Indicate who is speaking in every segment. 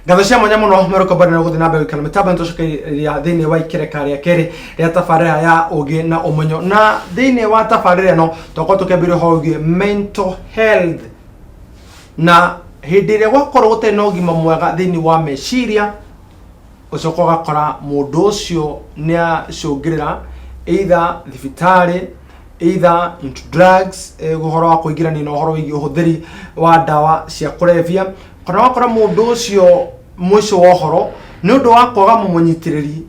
Speaker 1: Gathashia mwanya muno meroko barina guthi na mbere kana mitaba ntoshokeria thini wa ikerekaria keri ria tafarira ya ugi na umenyo na thini wa tafarira no toko tukebire hogi mental health na hindire gwakorwo gutena ugima mwega thini wa meciria ucoko gakora mundu ucio nia cungirira either thibitari either into drugs guhoro wa kuingirania na uhoro wigi uhuthiri wa dawa cia kulevya kana wakora mundu ucio mwisho wa uhoro ni undu wa kwaga mumunyitiriri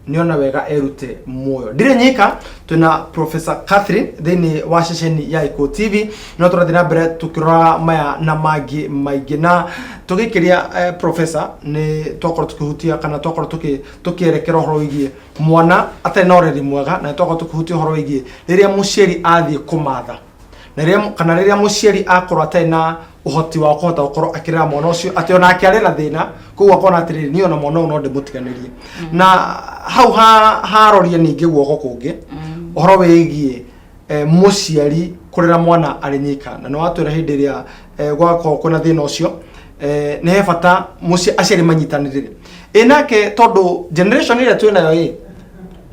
Speaker 1: niona wega erute muoyo ndire nyika tuna Professor Catherine thini wa ceceni ya Iko TV no turathina mbere tukirora maya na magi maigi na tugikiria professor ni tokoro tukihutia kana tokoro tukierekera uhoro wigie mwana atena oreri mwega na tokoro tukihutia uhoro wigie riria muciari athie kumatha na riria kana riria muciari akorwo atena uhoti wa kuhota gukorwo akirera mwana ucio ati ona akiarera thina kuwa kona atiriri ni ona mwana no ndimutiganirie na hau haroria ningi guoko kungi uhoro wigie muciari kurera mwana ari nyika na no atwira hindi ria gwako kuna thina ucio ni he bata muci aciari manyitanirire inake tondu generation ira twinayo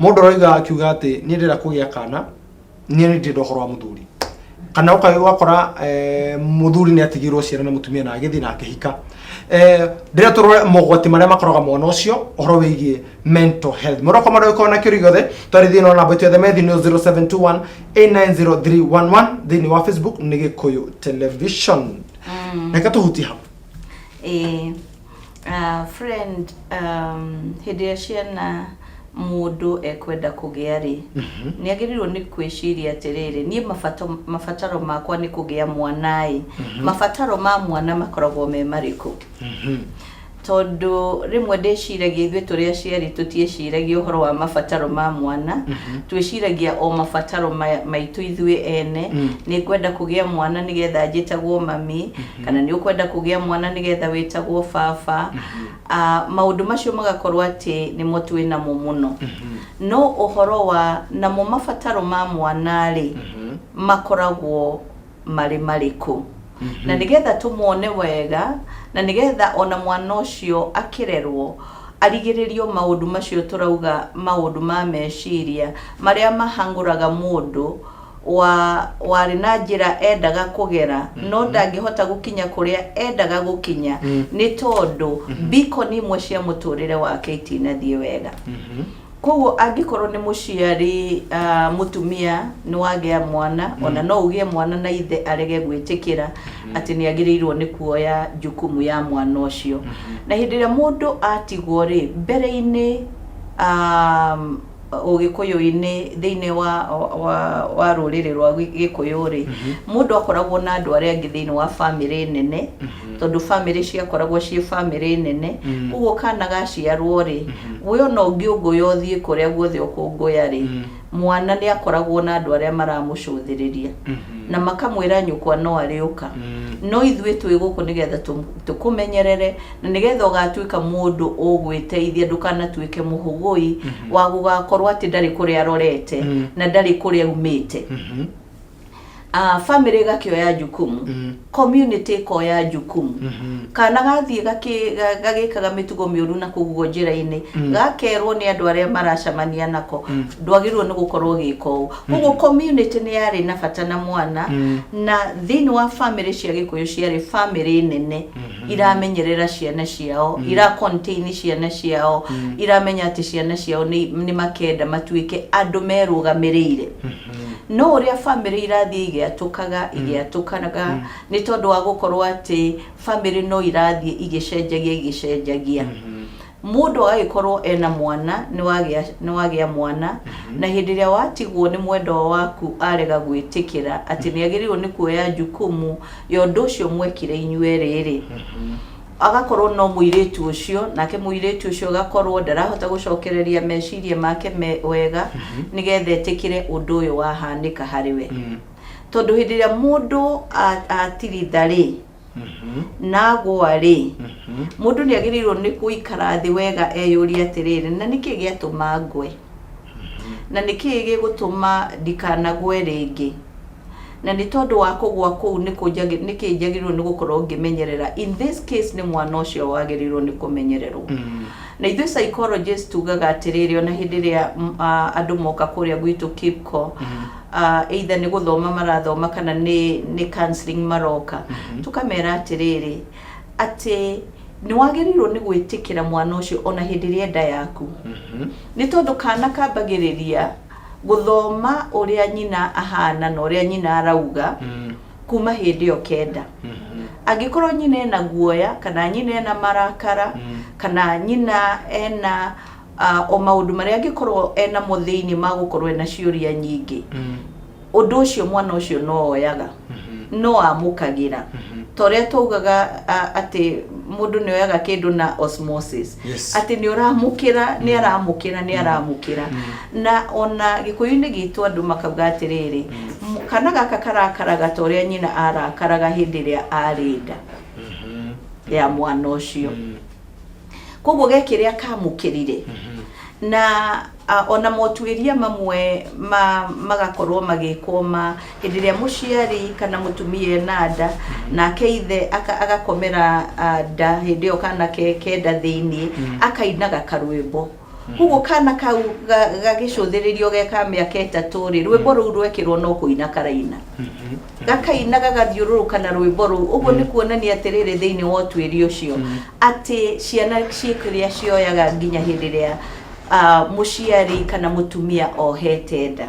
Speaker 1: mundu roiga akiuga ati ni ndira kugia kana ni ndira uhoro wa muthuri kana ukakora muthuri ni atigirwo ciana na mutumia na agithi na akihika ndira turore mogwati maria makoroga mwana ucio uhoro wigie mental health muroko maro ikona kiri gothe twari thino na boitwe the methi 0721 890311 thini wa Facebook ni Gikuyu Television neka tuhuti ha
Speaker 2: friend hidia ciana mundu ekwenda kugia ri ni agirirwo ni kwiciria atiriri ni mafataro makwa ni kugia mwanai mafataro ma mwana makoragwo me mariku tondu rimwe ndeciragia ithuĩ tũrĩa aciari tũtieciragia ũhoro wa mabataro ma mwana twĩciragia o mabataro maitũ ithuĩ ene nĩ kwenda kũgĩa mwana nĩgetha njĩtagwo mami kana nĩ ũkwenda kũgĩa mwana nĩgetha wĩtagwo baba maũndũ macio magakorwo atĩ nĩmo twĩ namo mũno no ũhoro wa namo mabataro ma mwana rĩ makoragwo marĩ marĩkũ na nigetha tumuone wega na nigetha ona mwana ucio akirerwo arigiririo maundu macio turauga maundu ma meciria maria mahanguraga mundu wari na njira endaga kugera no ndangihota gukinya kuria endaga gukinya ni tondu biko ni imwe cia muturire wake itinathie wega koguo angikorwo ni muciari mutumia ni wagea mwana ona no ugie mwana na ithe arege gwitikira ati ni agirirwo ni kuoya jukumu ya mwana ucio na hindi ria mundu atigwo ri mbere-ini ugikuyu-ini thiini wa ruriri rwa Gikuyu ri mundu akoragwo na andu aria angi thiini wa family nene tondu family ciakoragwo ci family nene uguo kana gaciarwo ri we ona ungiunguya uthie kuria guothe ukunguya ri mwana ni akoragwo na andu aria maramucuthiriria na makamwira nyukwa no ariuka no ithuĩ twĩ gũkũ nigetha tukumenyerere na nigetha ugatuika mundu ugwiteithia ndukanatuike muhugui wa gugakorwo ati ndari kuria arorete na ndari kuria umite family gakioya jukumu community koya jukumu kana gathie gagikaga mitugo miuru na kuguo njira-ini gakerwo ni andu aria maracamania nako ndwagirwo ni gukorwo giko uguo community ni yari na bata na mwana na thini wa family cia Gikuyu ciari family nene iramenyerera ciana ciao ira contain ciana ciao iramenya ati ciana ciao ni makenda matuike andu merugamirire no uria family irathie igiatukanaga ni tondu wa gukorwo ati family no irathie igicenjagia mundu agĩkorwo ena mwana ni wagĩa mwana na hĩndĩ ĩrĩa watigwo ni mwendwa waku arega gwĩtĩkĩra ati ni agĩrĩirwo ni kuoya jukumu ya ũndũ ũcio mwekire inyuĩ rĩrĩ agakorwo no muiritu ucio nake muiritu ucio gakorwo ndarahota gucokereria meciria make wega nigetha etikire undu uyu wahanika hariwe tondu hindi ria mundu atiritha ri na gwari mundu ni agirirwo ni kuikara thi wega eyuria atiriri na niki giatuma ngwe na niki gigutuma ndikanagwe ringi na ni tondu wa kugwa kuu niki njagirwo ni gukorwo ngimenyerera. In this case ni mwana ucio wagirirwo ni kumenyererwo. Na ithuĩ psychologists tugaga atiriri ona hindi ria andu moka kuria gwitu Kipco either ni guthoma marathoma kana ni counseling maroka tukamera atiriri ati ni wagirirwo ni gwitikira mwana ucio ona hindi ria nda yaku ni tondu kana kambagiriria guthoma uria nyina ahana na uria nyina arauga kuma hindi yo kenda agikorwo nyina ena guoya kana nyina ena marakara kana nyina ena o maundu maria agikorwo ena muthiini magukorwo ena ciuria nyingi undu ucio mwana ucio no oyaga no amukagira toria tugaga ati mundu ni oyaga kindu na osmosis ati ni uramukira ni aramukira na ona gikuyuni gitu andu makauga atiriri kana gaka karakaraga toria nyina arakaraga hindi ria arinda ya mwana ucio koguo gekiria kamukirire na ona motuiria mamwe magakorwo magikoma hindi ria muciari kana mutumia nada na keithe agakomera nda hindi yo kana kenda thiini akainaga karwimbo koguo kana kau gagicuthiririo geka miaka 3 ri rwimbo ru rwekirwo no kuina karaina gakaina gagathiururuka na rwimbo ru uguo ni kuonania atiriri thiini wa tuirio cio ati ciana cikiria cioyaga nginya hindi ria muciari kana mutumia ohete nda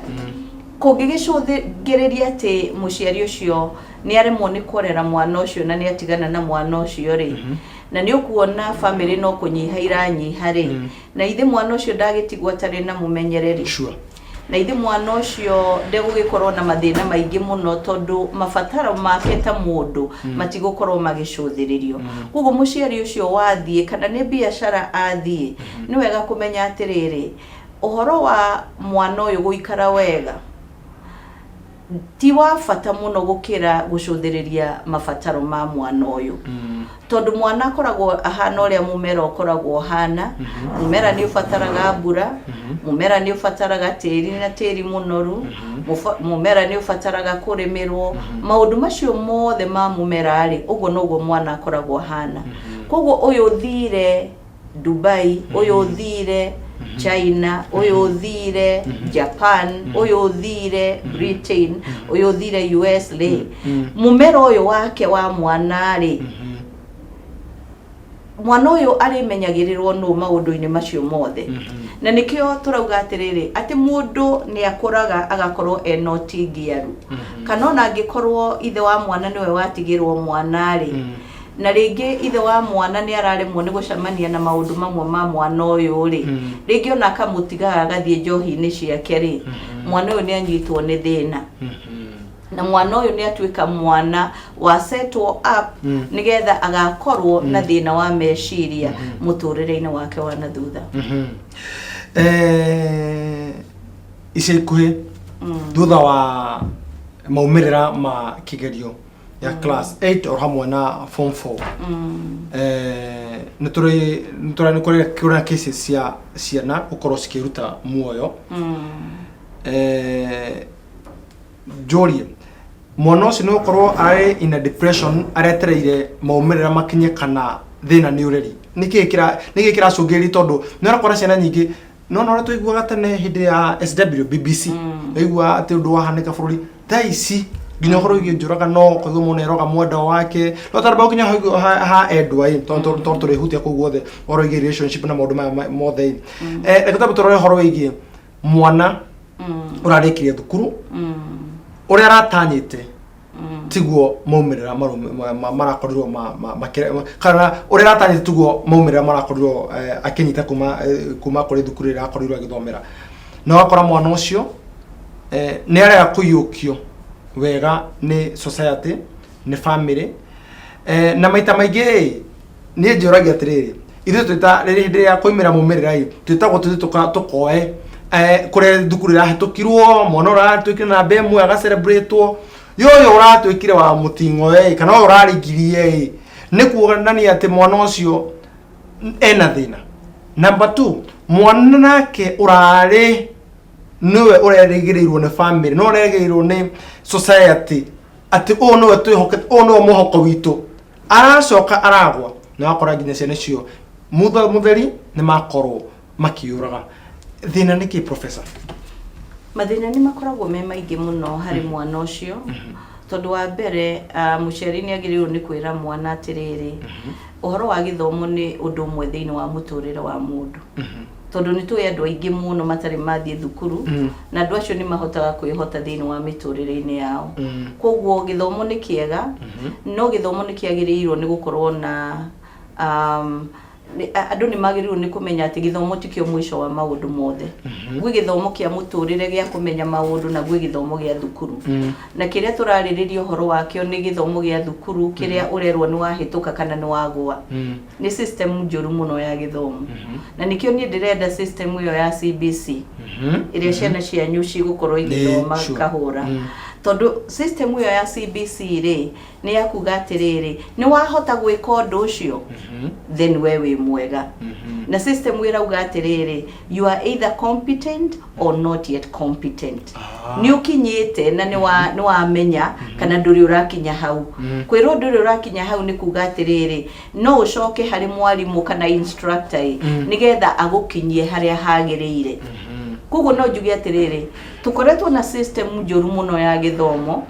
Speaker 2: kungigicũthĩrĩria ati muciari ucio ni aremwo ni kurera mwana ucio na ni atigana na mwana ucio ri na ni ukuona family no kunyiha iranyiha ri na ithe mwana ucio ndagitigwa tari na mumenyereri na ithe mwana ucio ndegugikorwo na mathina maingi muno tondu mabataro make ta mundu matigukorwo magicũthĩrĩrio koguo muciari ucio wathie kana ni biashara athie ni wega kumenya atiriri uhoro wa mwana uyu guikara wega ti wa bata muno gukira gucũthĩrĩria mabataro ma mwana uyu tondu mwana akoragwo ahana uria mumera ukoragwo hana mumera ni ubataraga mbura mumera ni ubataraga tĩri na tĩri munoru mumera ni ubataraga kurimirwo maundu macio mothe ma mumera ri uguo noguo mwana akoragwo hana koguo uyu thire Dubai uyu thire China uyu thire Japan uyu thire Britain uyu thire US ri mumera uyu wake wa mwana ri mwana uyu arimenyagirirwo no maundu-ini macio mothe na nikio turauga atiriri ati mundu ni akuraga agakorwo enotingiaru kana ona angikorwo ithe wa mwana niwe watigirwo mwana ri na ringi ithe wa mwana ni araremwo ni gucamania na maundu mamwe ma mwana uyu ri ringi ona akamutiga agathie njohi-ini ciake ri mwana uyu ni anyitwo ni thina na mwana uyu ni atuika mwana wa settle up nigetha agakorwo na thina wa meciria muturire-ini wake wa na thutha
Speaker 1: ikuhi thutha wa maumirira ma kigerio ya class 8 or hamwe na form 4 ni kuri cases cia ciana ukorwo cikiruta muoyo Jolie mwana ucio no korwo ari in a depression aretereire maumirira makinye kana thina ni ureri niki kira cungiri tondu ni rakora ciana nyingi no tuiguaga tene hindi ya SW BBC aigua ati undu wahanika bururi thaisi nginya korwo igijuraga no koguo muneroga mwenda wake no tarba nginya ha edwa tondu turi hutia ku guothe oro igi relationship na maundu mothe ekatabu turore horo igi mwana urarikirie thukuru uria aratanyite tiguo maumirira marakorirwo kana uria aratanyite tiguo maumirira marakorirwo akinyita kuma kuri thukuru ira akorirwo agithomera no akora mwana ucio ni arega kuyukio wega ni society ni family na maita maingi ni njuragia atiriri ithu twita riri hindi ya kuimira maumirira twitagwo tukoe kure thukuru irahetukirwo mwana uratwikire na bemwe aga celebratewo yoyo uratwikire wa mutingo kana uraringirie ni kuonania ati mwana ucio ena thina. Number 2 mwana nake urari niwe ureregereirwo ni family no ureregereirwo ni society ati no twihokete no muhoko witu aracoka aragwa na akora nginya ciana cio mutheri ni makorwo makiuraga thina niki professor
Speaker 2: mathina ni makoragwo me maingi muno hari mwana ucio tondu wa mbere muciari ni agirirwo ni kwira mwana atiriri uhoro wa githomo ni undu umwe thiini wa muturire wa mundu tondu ni tuwe andu aingi muno matari mathie thukuru na andu acio ni mahotaga kwihota thiini wa miturire-ini yao koguo githomo ni kiega no githomo ni kiagirirwo ni gukorwo na andu ni magirirwo ni kumenya ati githomo tikio mwisho wa maundu mothe gwi githomo kia muturire gia kumenya maundu na gwi githomo gia thukuru na kiria turariririo horo wakio ni githomo gia thukuru kiria urerwo ni wahituka kana ni wagwa ni system njuru muno ya githomo na nikio ni ndirenda system iyo ya CBC iria ciana cia nyuci gukorwo igithoma kahura tondu system iyo ya CBC ri ni yakuga atiriri ni wahota gwika undu ucio then wewe mwega na system ira uga atiriri you are either competent or not yet competent ni ukinyite na ni wamenya kana nduri urakinya hau kwiro nduri urakinya hau ni kuga atiriri no ucoke hari mwalimu kana instructor nigetha agukinyie haria hagirire kugo no njugi atiriri tukoretwo na system njuru muno ya githomo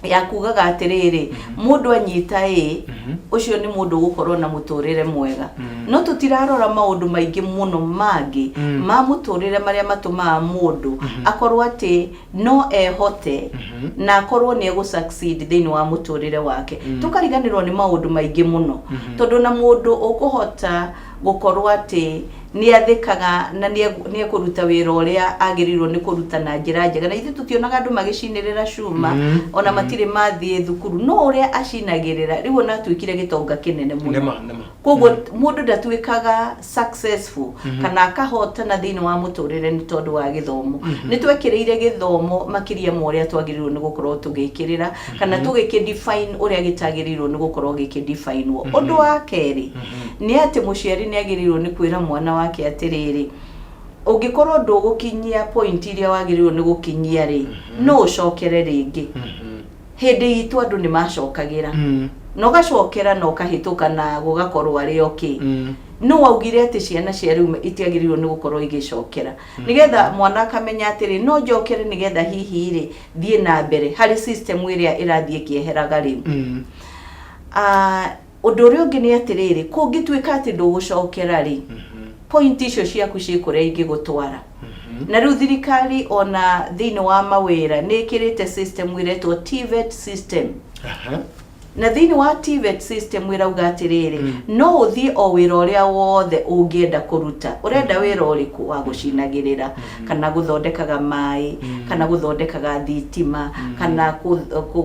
Speaker 2: ya kugaga atiriri mundu anyita ucio ni mundu gukorwo na muturire mwega no tutirarora maundu maingi muno mangi ma muturire maria matumaa mundu akorwo ati no ehote na akorwo ni egu succeed thiini wa muturire wake tukariganirwo ni maundu maingi muno tondu na mundu ukuhota gukorwo ati ni athikaga na ni kuruta wira uria agirirwo ni kuruta na njira njega na ithu tutionaga andu magicinirira cuma ona matire mathie thukuru no uria acinagirira riu na twikire gitonga kinene muno koguo mundu ndatwikaga successful kana akahota na thiini wa muturire ni tondu wa githomo ni twekireire githomo makiria mo uria twagirirwo ni gukorwo tugikirira kana tugikidefine uria gitagirirwo ni gukorwo gikidefine undu wa keri ni ati muciari ni agirirwo ni kwira mwana wake atiriri ungikorwo ndugukinyia point iria wagirirwo ni gukinyia ri no ucokere ringi hindi itu andu ni macokagira no gacokera no kahituka na gugakorwo ari okay no waugire ati ciana cia riu itiagirirwo ni gukorwo igicokera nigetha mwana akamenya atiri no njokere nigetha hihi ri thie na mbere hari system iria irathie kieheraga riu undu uria ungi ni atiriri kungitwika ati ndugucokera ri point icio ciaku cikure ingigutwara na riu thirikari ona thiini wa mawira ni ikirite system iretwo TVET system na thiini wa TVET system irauga atiriri no uthie o wira uria wothe ungienda kuruta urenda wira uriku wa gucinagirira kana guthondekaga mai kana guthondekaga thitima kana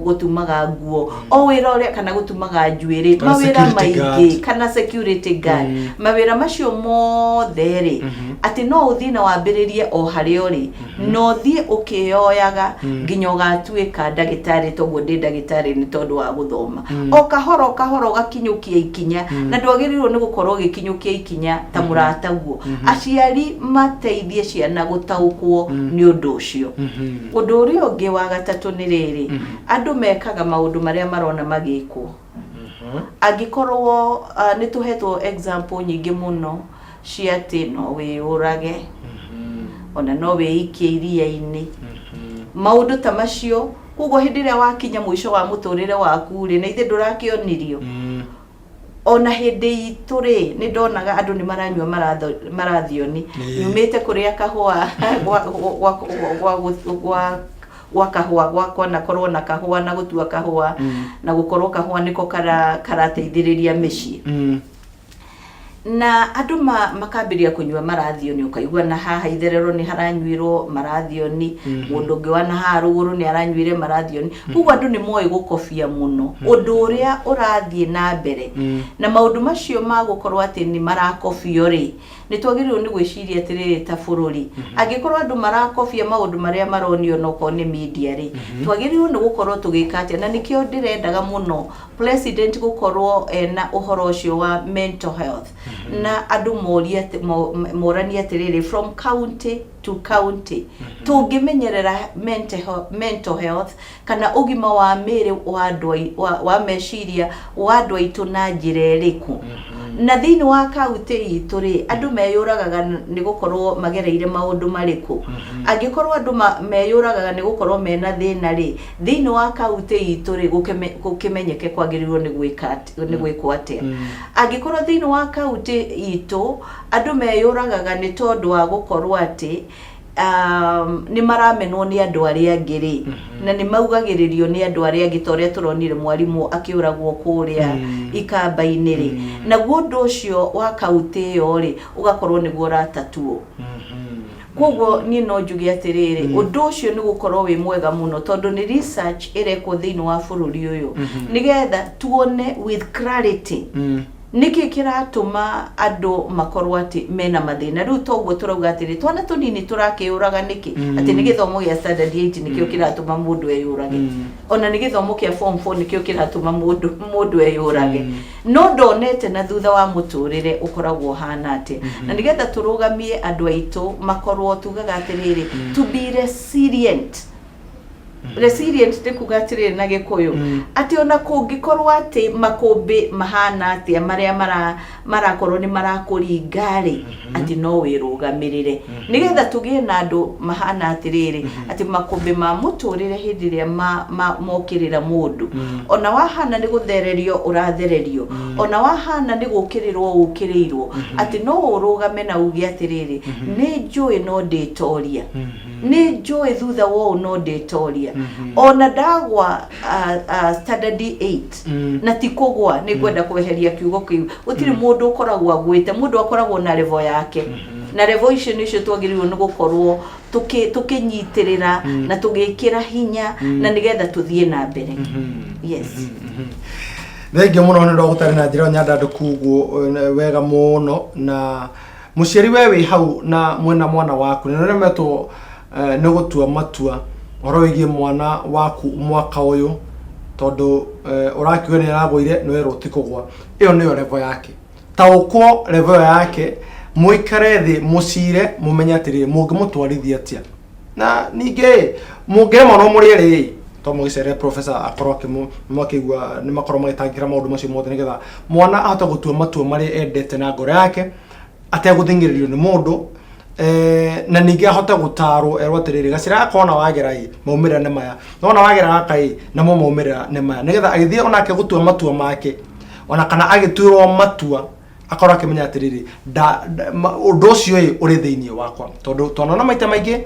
Speaker 2: gutumaga nguo o wira uria kana gutumaga njuiri mawira maingi kana security guard mawira macio mothe ri ati no uthie na wambiririe o hari uri no thie ukioyaga nginya ugatuika ndagitari toguo ndi ndagitari ni tondu wa guthoma o kahoro gakinyukia ikinya na ndwagirirwo ni gukorwo gikinyukia ikinya ta murata guo aciari mateithie ciana gutaukwo ni undu ucio undu uria ungi wa gatatu ni riri andu mekaga maundu maria marona magikwo agikorwo ni tuhetwo example nyingi muno ciati no wiurage ona no wiikie iria-ini maundu ta macio kugo hindi ria wakinya mwisho wa muturire waku ri na ithe ndurakionirio ona hindi itu ri ni ndonaga andu ni maranywa marathioni nyumite kuria kahua wa kahua gwakwa na korwo na kahua na gutua kahua na gukorwo kahua niko karateithiriria micii na andu makambiria kunywa marathioni ukaigua na haha itherero ni haranyuirwo marathioni mundu ungi wana haruguru ni aranyuire marathioni kugo andu ni moi gukofia muno undu uria urathie na mbere na maundu macio magukorwo ati ni marakofio ri ni twagiririo ni gwiciria atiriri ta bururi angikorwo andu marakobia maundu maria maronio no ko ni media ri twagiririo ni gukorwo tugika atia na nikio ndirendaga muno president gukorwo na uhoro ucio wa mental health na andu morania atiriri from county to county tungimenyerera mental health kana ugima wa miri wa meciria wa andu aitu na njira iriku na thini wa county itu ri andu meyuragaga ni gukorwo magereire maundu mariku angikorwo andu meyuragaga ni gukorwo mena thina ri thini wa county itu ri gukimenyeke kwagirirwo ni gwikwo atia angikorwo thini wa county itu andu meyuragaga ni tondu wa gukorwo ati ni maramenwo ni andu aria angiri na ni maugagiririo ni andu aria angi toria turonire mwarimu akiuragwo kuria ikamba-ini ri na gundu ucio wa kauti yo ri ugakorwo ni guo ratatuo koguo ni no njugi atiriri undu ucio ni gukorwo wi mwega muno tondu ni research ireko thini wa bururi uyu nigetha tuone with clarity niki kiratuma andu makorwo ati mena mathina riu toguo turauga atiri twana tunini turakiuraga niki ati ni githomo gia standard 8 nikio kiratuma mundu eyurage ona ni githomo kia form 4 nikio kiratuma mundu eyurage no ndonete na thutha wa muturire ukoragwo hana ati na nigetha turugamie andu aitu makorwo tugaga atiriri to be resilient tikugatire na gikuyu ati ona kungikorwo ati makumbi mahana ati maria marakorwo ni marakuringari ati no wirugamirire nigetha tugie na andu mahana atiriri ati makumbi ma muturire hindiria mokirira mundu ona wahana ni guthererio urathererio ona wahana ni gukirirwo ukirirwo ati no urugame na ugi atiriri ni njui no nditoria ni njui thutha wo no nditoria ona ndagwa standard 8 na tikogwa ni gwenda kweheria kiugo kiu utiri mundu ukoragwo agwite mundu akoragwo na level yake na level icio twagirirwo ni gukorwo tukinyitirira na tugikira hinya na nigetha tuthie na mbere yes
Speaker 1: thengio muno ni ndo gutari na njira nyanda ndukuguo wega muno na muciari wewe hau na mwana waku ni remetwo ni gutua matua oroigie mwana waku mwaka uyu tondu urakiwe ni aragoire no ero tikogwa iyo niyo level yake taukwo level yake muikare thi mucire mumenya atiri mungimutwarithia atia na ninge mungema no muriere to mugicere professor akoroke mwakigwa ni makoro magitangira maundu macio mothe nigetha mwana ahota gutua matua mari endete na ngoro yake ateguthingirirwo ni mundu na ninge ahota gutaro erwa tiriri gacira akona wagera maumira ne maya nona wagera gakai na maumira ne maya nigetha agithie ona ke gutua matua make ona kana agiturwo matua akora kimenya tiriri undu ucio uri thiini wakwa tondu tonona maita maingi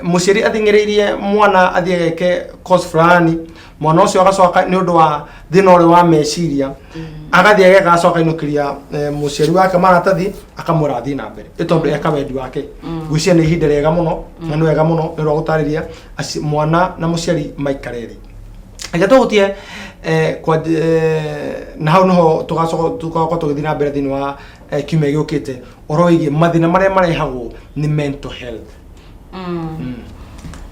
Speaker 1: muciari athingiririe mwana athiegeke course fulani mwana ucio agacoka ni undu wa thina uri wa meciria agathie ageka acoka inukiria muciari wake maratathi akamura thii na mbere itondu eka wendi wake gucia ni ihinda rega muno na ni wega muno ni ro gutariria mwana na muciari maikareri anja tugutie kwa na hau no tugacoka tugithii na mbere thini wa kiumia giukite oroigie mathina maria marehagwo ni mental health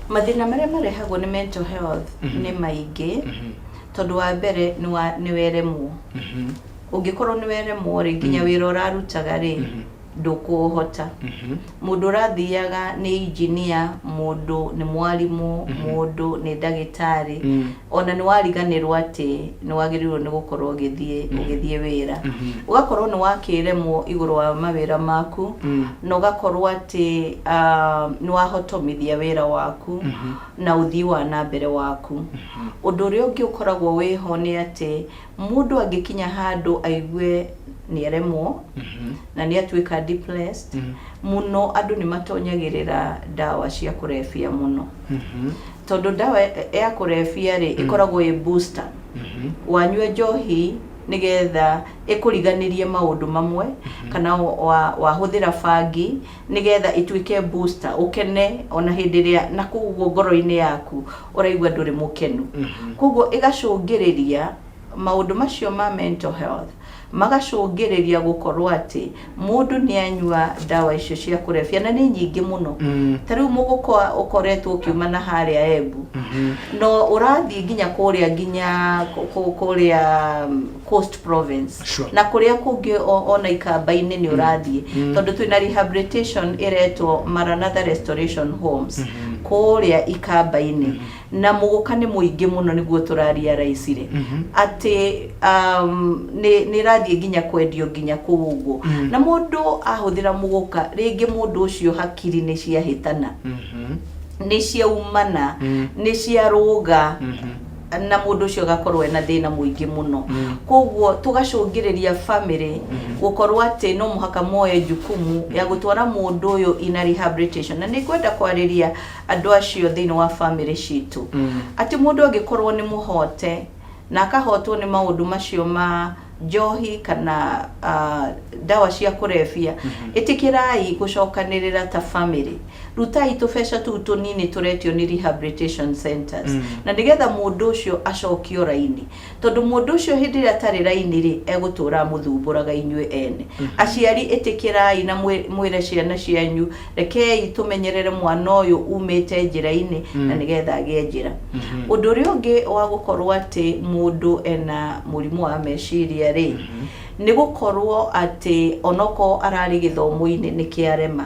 Speaker 2: mathina maria marehagwo ni mental health ni maingi tondu wa mbere ni weremwo ungikorwo ni weremwo ri nginya wira urarutaga ri ndukuhota mundu rathiaga ni engineer mundu ni mwalimu mundu ni ndagitari ona ni wariganirwo ati ni wagirirwo ni gukorwo ugithie wira ugakorwo ni wakiremwo iguru wa mawira maku no gakorwo ati ni wahotomithia wira waku na uthii wa na mbere waku undu uri ungi ukoragwo wiho ni ati mundu angikinya handu aigue ni aremwo na ni atuika depressed muno andu ni matonyagirira dawa cia kurefia muno tondu dawa ya kurefia ri ikoragwo i booster wanywe njohi nigetha ikuriganirie maundu mamwe kana wahuthira fangi nigetha ituike booster ukene ona hindiria na kuguo ngoro-ini yaku uraigwa nduri mukenu kuguo igacungiriria maundu macio ma mental health magacũngĩrĩria gũkorwo atĩ mũndũ nĩ anyua ndawa icio cia kũrebia na nĩ nyingĩ mũno. Ta rĩu mũgũkwa ũkoretwo ũkiuma na harĩa Embu no ũrathiĩ nginya kũrĩa Coast Province na kũrĩa kũngĩ ona ikamba-inĩ nĩ ũrathiĩ tondũ twĩna rehabilitation iretwo Maranatha Restoration Homes kũrĩa ikamba-inĩ na mũgũka nĩ mũingĩ mũno nĩguo tũraria raicire atĩ nĩ rathiĩ nginya kwendio nginya kũu ũguo na mũndũ ahũthĩra mũgũka rĩngĩ mũndũ ũcio hakiri nĩ ciahĩtana nĩ ciaumana nĩ ciarũga na mũndũ ũcio agakorwo ena thĩna mũingĩ mũno koguo tũgacũngĩrĩria family gũkorwo atĩ no mũhaka moe jukumu ya gũtwara mũndũ ũyũ ina rehabilitation na nĩ kwenda kwarĩria andũ acio thĩinĩ wa family citũ atĩ mũndũ angĩkorwo nĩ mũhote na akahotwo nĩ maũndũ macio ma njohi kana dawa cia kũrebia ĩtĩkĩrai gũcokanĩrĩra ta family rutai tũbeca tũu tũnini tũretio nĩ rehabilitation centers na nĩgetha mũndũ ũcio acokio raini tondũ mũndũ ũcio hĩndĩ ĩrĩa atarĩ raini rĩ egũtũra mũthumbũraga inyuĩ ene aciari ĩtĩkĩrai na mwĩre ciana cianyu rekei tũmenyerere mwana ũyũ umĩte njĩra-inĩ na nĩgetha agĩe njĩra ũndũ ũrĩa ũngĩ wa gũkorwo atĩ mũndũ ena mũrimũ wa meciria rĩ nĩ gũkorwo atĩ onoko ararĩ gĩthomo-inĩ nĩ kĩarema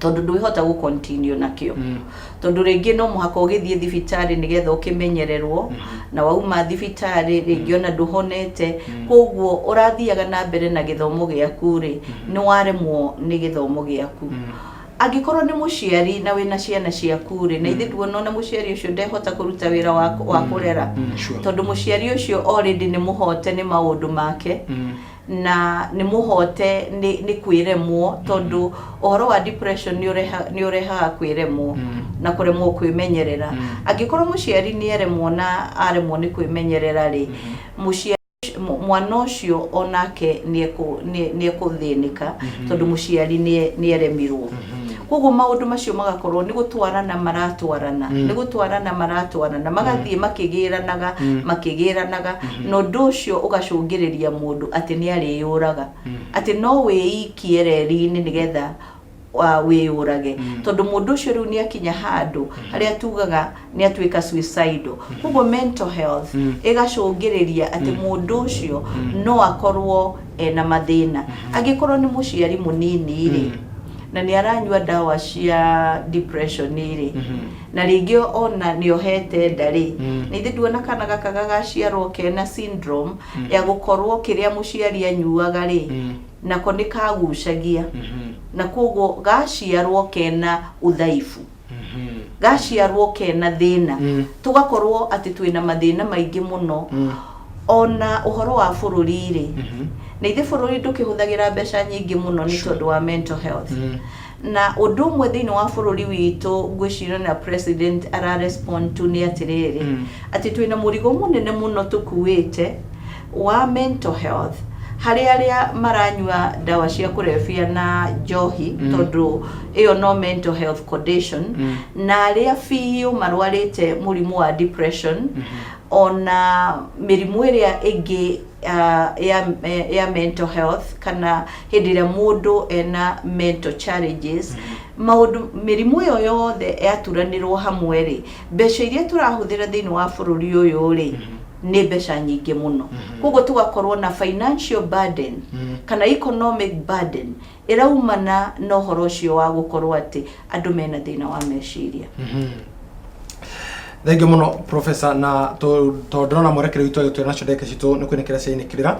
Speaker 2: tondũ ndwĩhota gũ-continue nakĩo tondũ rĩngĩ no mũhaka ũgĩthiĩ thibitarĩ nĩgetha ũkĩmenyererwo na wauma thibitarĩ rĩngĩ ona ndũhonete koguo ũrathiaga na mbere na gĩthomo gĩaku rĩ nĩ waremwo nĩ gĩthomo gĩaku angĩkorwo nĩ mũciari na wĩna ciana ciaku rĩ na ithe nduona na mũciari ũcio ndehota kũruta wĩra wa kũrera tondũ mũciari ũcio already nĩ mũhote nĩ maũndũ make na nĩ mũhote nĩ kwĩremwo tondũ ũhoro wa depression nĩ ũrehaga kwĩremwo na kũremwo kwĩmenyerera angĩkorwo mũciari nĩ eremwo na aremwo nĩ kwĩmenyerera rĩ mũciari mwana ũcio onake nĩ ekũthĩnĩka tondũ mũciari nĩ eremirwo koguo maũndũ macio magakorwo nĩ gũtwarana maratwarana magathiĩ makĩgĩranaga na ũndũ ũcio ũgacũngĩrĩria mũndũ atĩ nĩ arĩyũraga atĩ no wĩikie reri-inĩ nĩgetha wĩyũrage tondũ mũndũ ũcio rĩu nĩ akinya handũ harĩa tugaga nĩ atuĩka suicidal koguo mental health ĩgacũngĩrĩria atĩ mũndũ ũcio no akorwo ena mathĩna angĩkorwo nĩ mũciari mũnini rĩ na nĩ aranyua dawa cia depression rĩ na rĩngĩ ona nĩ ohete ndarĩ na ithe nduona kana gaka gagaciarwo kena syndrome ya gũkorwo kĩrĩa mũciari anyuaga rĩ nako nĩ kagucagia na koguo gaciarwo kena uthaifu gaciarwo kena thĩna tugakorwo atĩ twĩna mathĩna maingĩ mũno ona ũhoro wa bũrũri rĩ na ithe bũrũri ndũkĩhũthagĩra mbeca nyingĩ mũno nĩ tondũ wa mental health na ũndũ ũmwe thĩinĩ wa bũrũri witũ ngwĩciria na president ararespond to nĩ atĩrĩrĩ atĩ twĩna mũrigo mũnene mũno tũkuĩte wa mental health harĩ arĩa maranyua dawa cia kũrebia na njohi tondũ ĩyo no mental health condition na arĩa biũ marwarĩte mũrimũ wa depression ona mĩrimũ ĩrĩa ĩngĩ ya mental health kana hĩndĩ ĩrĩa mũndũ ena mental challenges mĩrimũ ĩyo yothe yaturanĩrwo hamwe rĩ mbeca iria tũrahũthĩra thĩinĩ wa bũrũri ũyũ rĩ nĩ mbeca nyingĩ mũno koguo tũgakorwo na financial burden kana economic burden ĩraumana na ũhoro ũcio wa gũkorwo atĩ andũ mena thĩna wa meciria
Speaker 1: Thank you muno professor na to ndona mwerekere witũ agĩtwĩra nacio ndagĩka citũ nĩ kwĩnĩkĩra ciainĩkĩrĩra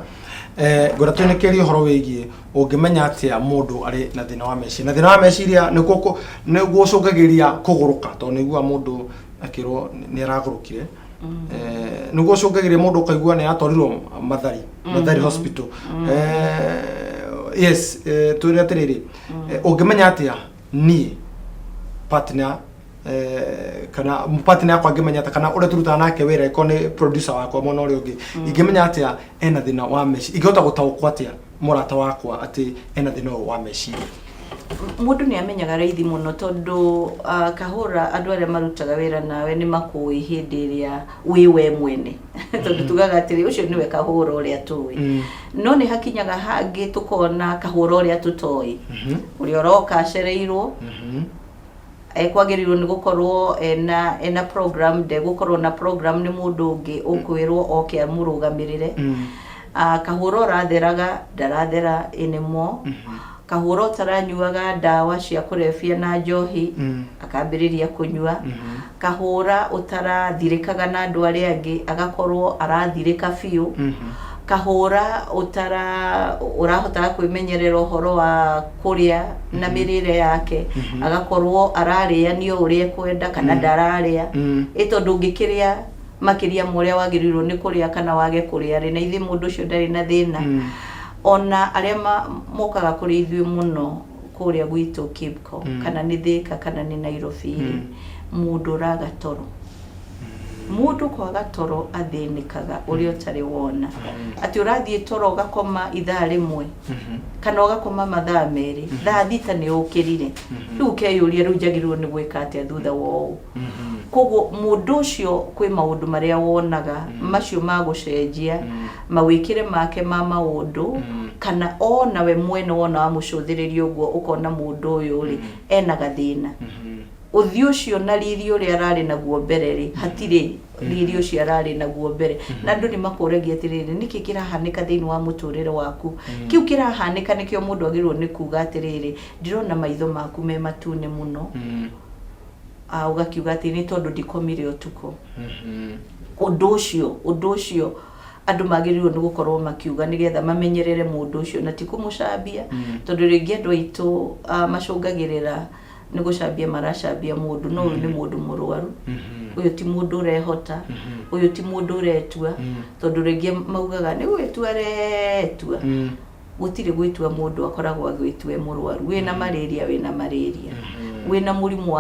Speaker 1: ngora twĩnĩkĩrie ũhoro wĩgiĩ ũngĩmenya atĩa mũndũ arĩ na thĩna wa meciria na thĩna wa meciria nĩguo ũcũngagĩrĩria kũgũrũka tondũ nĩguo mũndũ akĩrwo nĩ aragũrũkire nĩguo ũcũngagĩrĩria mũndũ ũkaigua nĩ atwarirwo Mathari hospital yes twĩre atĩrĩrĩ ũngĩmenya atĩa niĩ partner kana partner yakwa ngĩmenya atĩ kana ũrĩa tũrutaga nake wĩra ĩko nĩ producer wakwa mwena ũrĩa ũngĩ ingĩmenya atĩa ena thĩna wa meciria ingĩhota gũtaũkwo atĩa mũrata wakwa atĩ ena thĩna wa meciria
Speaker 2: mũndũ nĩ amenyaga raithi mũno tondũ kahũra andũ arĩa marutaga wĩra nawe nĩ makũĩ hĩndĩ ĩrĩa wĩ we mwene tondu tugaga atiri ucio niwe kahura uria tuwi no ni hakinyaga hangi tukona kahura uria tutoi uri oroka acereirwo ekwagirirwo ni gukorwo ena program de gukorwo na program ni mundu ungi ukwirwo oke amurugamirire kahura uratheraga ndarathera inimo kahura utaranyuaga ndawa cia kurebia na njohi akambiriria kunyua kahura utarathirikaga na andu aria angi agakorwo arathirika fiu kahura urahota kwimenyerera uhoro wa kuria na mirire yake agakorwo ararianio uria kwenda kana ndararia itondu ungikiria makiria muria wagirirwo ni kuria kana wage kuria ri na ithi mundu ucio ndari na thina ona aria mokaga kuri ithui muno kuria gwitu Kibco kana ni Thika kana ni Nairobi mundu raga toro mundu kwaga toro athinikaga uria utari wona ati urathie toro ugakoma ithaa rimwe kana ugakoma mathaa meri thaa thita ni ukirire riu keyuria riu njagirwo ni gwika atia thutha woo koguo mundu ucio kwi maundu maria wonaga macio magucenjia mawikire make ma maundu kana ona we mwene wona wa mucuthiririo uguo ukona mundu uyu ri ena gathina uthi ucio na riri uri arari naguo mbere ri hatiri riri ucio arari naguo mbere na andu ni makoragia atiriri niki kirahanika thiini wa muturire waku kiu kirahanika nikio mundu agirwo ni kuga atiriri ndirona maitho maku me matune muno ugakiuga ati ni tondu ndikomire utuko undu ucio andu magirirwo ni gukorwo makiuga nigetha mamenyerere mundu ucio na tikumucambia tondu ringi andu aitu macungagirira ni gucambia maracambia mundu no ni mundu murwaru uyu ti mundu urehota uyu ti mundu uretua tondu ringi maugaga ni gwitua retua gutire gwitua mundu akoragwo agwitua murwaru wina malaria wina murimu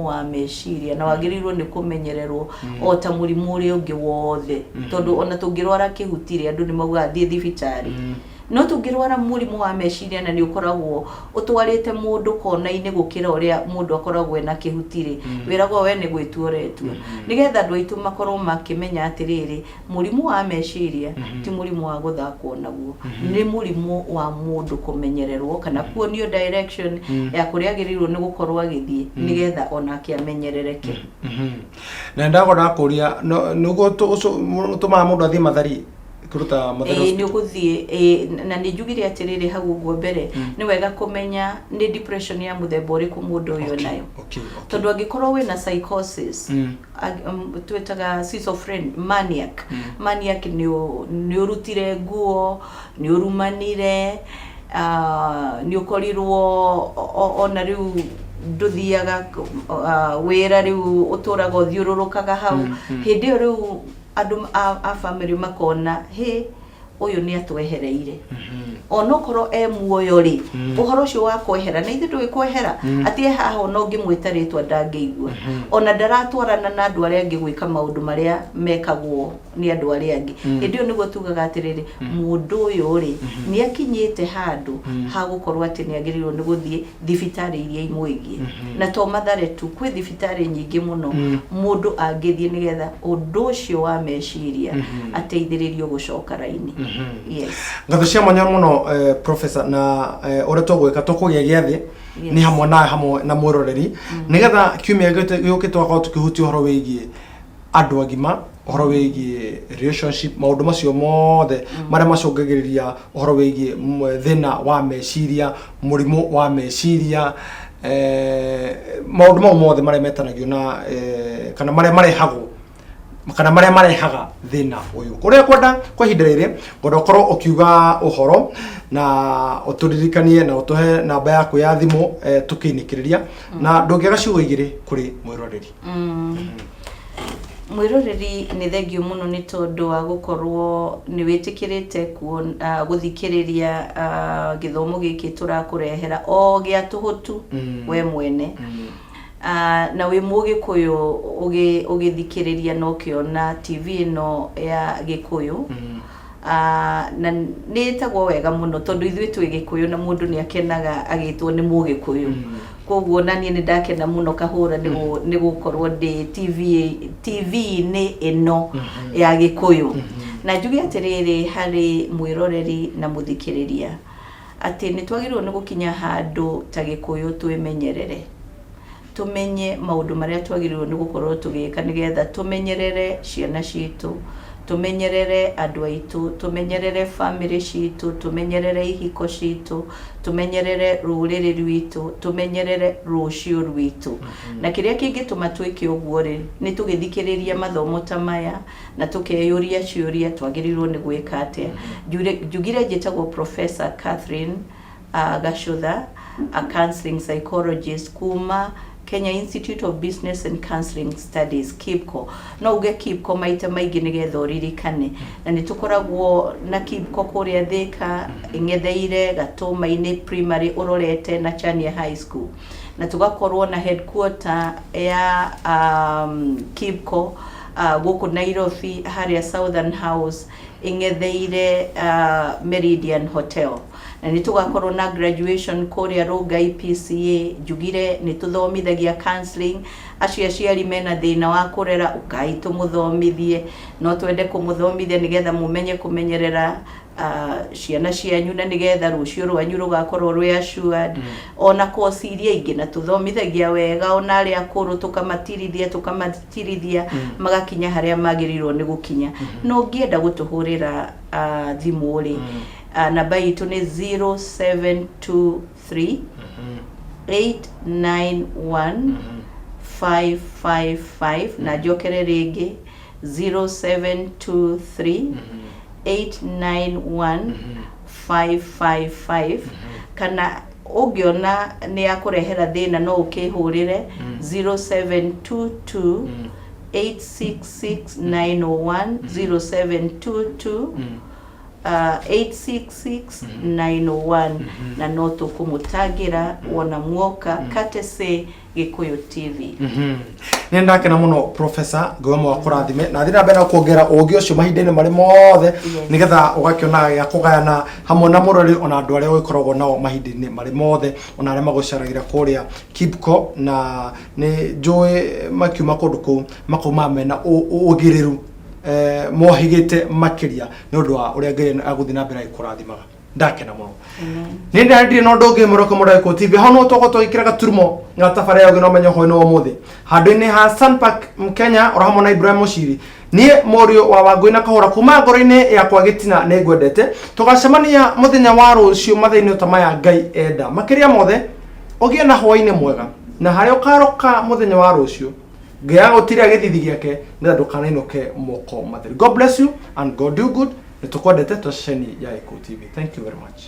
Speaker 2: wa meciria na wagirirwo ni kumenyererwo o ta murimu uri ungi wothe tondu ona tungirwara kihutire andu ni mauga thie thibitari no tungirwara murimu wa meciria na ni ukoragwo utwarite mundu kona-ini gukira uria mundu akoragwo na kihutire wiragwo we ni gwitua uretua nigetha andu aitu makorwo makimenya atiriri murimu wa meciria ti murimu wa guthakwo naguo ni murimu wa mundu kumenyererwo kana kuonio direction ya kuria agirirwo ni gukorwo agithie nigetha ona kiamenyerereke
Speaker 1: na ndagora kuria nugo tuma mundu athie mathari kuruta mathero
Speaker 2: ni ukuthie na ni njugire atiriri hau uguo mbere ni wega kumenya ni depression ya muthemba uriku mundu uyu nayo tondu angikorwo wina psychosis twetaga schizophrenia maniac ni urutire nguo ni urumanire ni ukorirwo ona riu nduthiaga wira riu uturaga uthiururukaga hau hindi iyo riu andu a family makona uyu ni atwehereire ono korwo muoyo ri uhoro cio wa kwehera na ithu ndui kwehera ati haho no ngimwita ritwa ndangeigua ona ndaratwarana na andu aria angi gwika maundu maria mekagwo ni andu aria angi indio niguo tugaga atiriri mundu uyu ri ni akinyite handu ha gukorwo ati ni agirirwo ni guthie thibitari iria imwigi na to Mathare tu kwi thibitari nyingi muno mundu angithie nigetha undu ucio wa meciria ateithiririo gucoka raini yes
Speaker 1: ngatho cia mwanya muno professor na ore tugwika tukugia giathi ni hamwe na mwiroreri nigetha kiumia gukitwa kwa tukihuti horo wigie andu agima horo wigie relationship maundu macio mothe maria macungagiriria horo wigie thina wa meciria murimu wa meciria maundu mothe maria metanagio na kana maria marehagwo kana maria marehaga thina uyu kuria kwenda kwa ihinda riri ngondo korwo ukiuga uhoro na uturirikanie na utuhe namba yaku ya thimu tukinikiriria na ndungiaga ciugo igiri kuri mwiroreri
Speaker 2: mwiroreri ni thengio muno ni tondu wa gukorwo ni witikirite guthikiriria githomo giki turakurehera o gia tuhutu we mwene na we Mugikuyu ugithikiriria no kiona TV no ya Gikuyu na nä tagwo wega muno tondu ithuĩ twĩ Gĩkũyũ na mũndũ nĩ akenaga agĩtwo nĩ Mũgĩkũyũ koguo na niĩ nĩ ndakena muno kahũra nĩ gũkorwo ndĩ TV-inĩ ĩno ya Gĩkũyũ na njuge atĩrĩrĩ harĩ mwĩroreri na mũthikĩrĩria atĩ nĩ twagĩrĩirwo nĩ gũkinya handũ ta Gĩkũyũ twĩmenyerere tumenye maũndũ marĩa twagĩrĩirwo nĩ gũkorwo tũgĩka nĩgetha tũmenyerere ciana citũ tumenyerere andũ aitũ tumenyerere family citũ tumenyerere ihiko citũ tumenyerere rũrĩrĩ rwitũ tumenyerere rũciũ rwitũ na kĩrĩa kĩngĩtũma twĩke ũguo rĩ nĩ tũgĩthikĩrĩria mathomo ta maya na tũkeyũria ciũria twagĩrĩirwo nĩ gwĩka atĩa njugire njĩtagwo Professor Catherine Gacutha a counseling psychologist kuma Kenya Institute of Business and Counseling Studies KIBCO no uge KIBCO maita maingĩ nĩgetha ũririkane na nĩ tũkoragwo na KIBCO kũrĩa Thika Ng'etheire Gatũma-inĩ primary ũrorete na Chania High School na tugakorwo na headquarter ya KIBCO gũkũ Nairobi harĩa Southern House Ng'etheire Meridian Hotel na nĩ tugakorwo na graduation kũrĩa Rongai PCA njugire nĩ tuthomithagia counseling acio aciari mena thĩna wa kũrera ukai tũmũthomithie no twende kũmũthomithia nĩgetha mũmenye kũmenyerera ciana cianyu na nĩgetha rũciũ rwanyu rũgakorwo rwĩ assured ona kosi iria ingĩ na tuthomithagia wega ona arĩa akũrũ tũkamatirithia magakinya harĩa magĩrĩirwo nĩ gũkinya no ngĩenda gũtũhũrĩra thimũ rĩ namba itũ nĩ 0723 891 555 na njokere rĩngĩ 0723 891 555 kana ũngĩona nĩ akũrehera thĩna no ũkĩhũrĩre 0722 866 901 0722 866-901 na no tũkũmũtangĩra wona muoka Katese Gĩkũyũ TV.
Speaker 1: Nĩ ndakena muno Professor Ngoma kũrathime na thina mbere kuongerera ũũgĩ ũcio mahinda-inĩ marĩ mothe nĩgetha ũgakĩona ya kũgayana hamwe na mũrori ona andũ arĩa ũkoragwo nao mahinda-inĩ marĩ mothe ona arĩa magũcaragira kũrĩa KIBCO na nĩ njũĩ makiuma kũndũ kũu makauma mena ũũgĩrĩru mohigite makiria nĩ ũndũ wa ũrĩa Ngai agũthiĩ na mbere kũrathimaga ndakena mũno nĩ ndarĩndire no ndũngĩ mũroko mũreko TV hano tũgotwo ikira gaturumo ngatabarĩa ũgĩ no menyo hoino ũmũthĩ handũ-inĩ ha Sunpark Kenya ora hamwe na Ibrahim Muchiri niĩ mũriũ wa Wangũi na Kahũra kuma ngoro-inĩ yakwa Gĩtina nĩ ngwendete tũgacemania mũthenya wa rũciũ mathaa-inĩ ta maya Ngai enda makĩria mothe ũgĩe na hwaĩ-inĩ mwega na harĩa ũkaroka mũthenya wa rũciũ Ngai gũtiria gĩthithi gĩake nĩgetha ndũkanainũke moko matheri. God bless you and God do good. Nĩtũkwendete tũceni ya Gĩkũyũ TV. Thank you very much.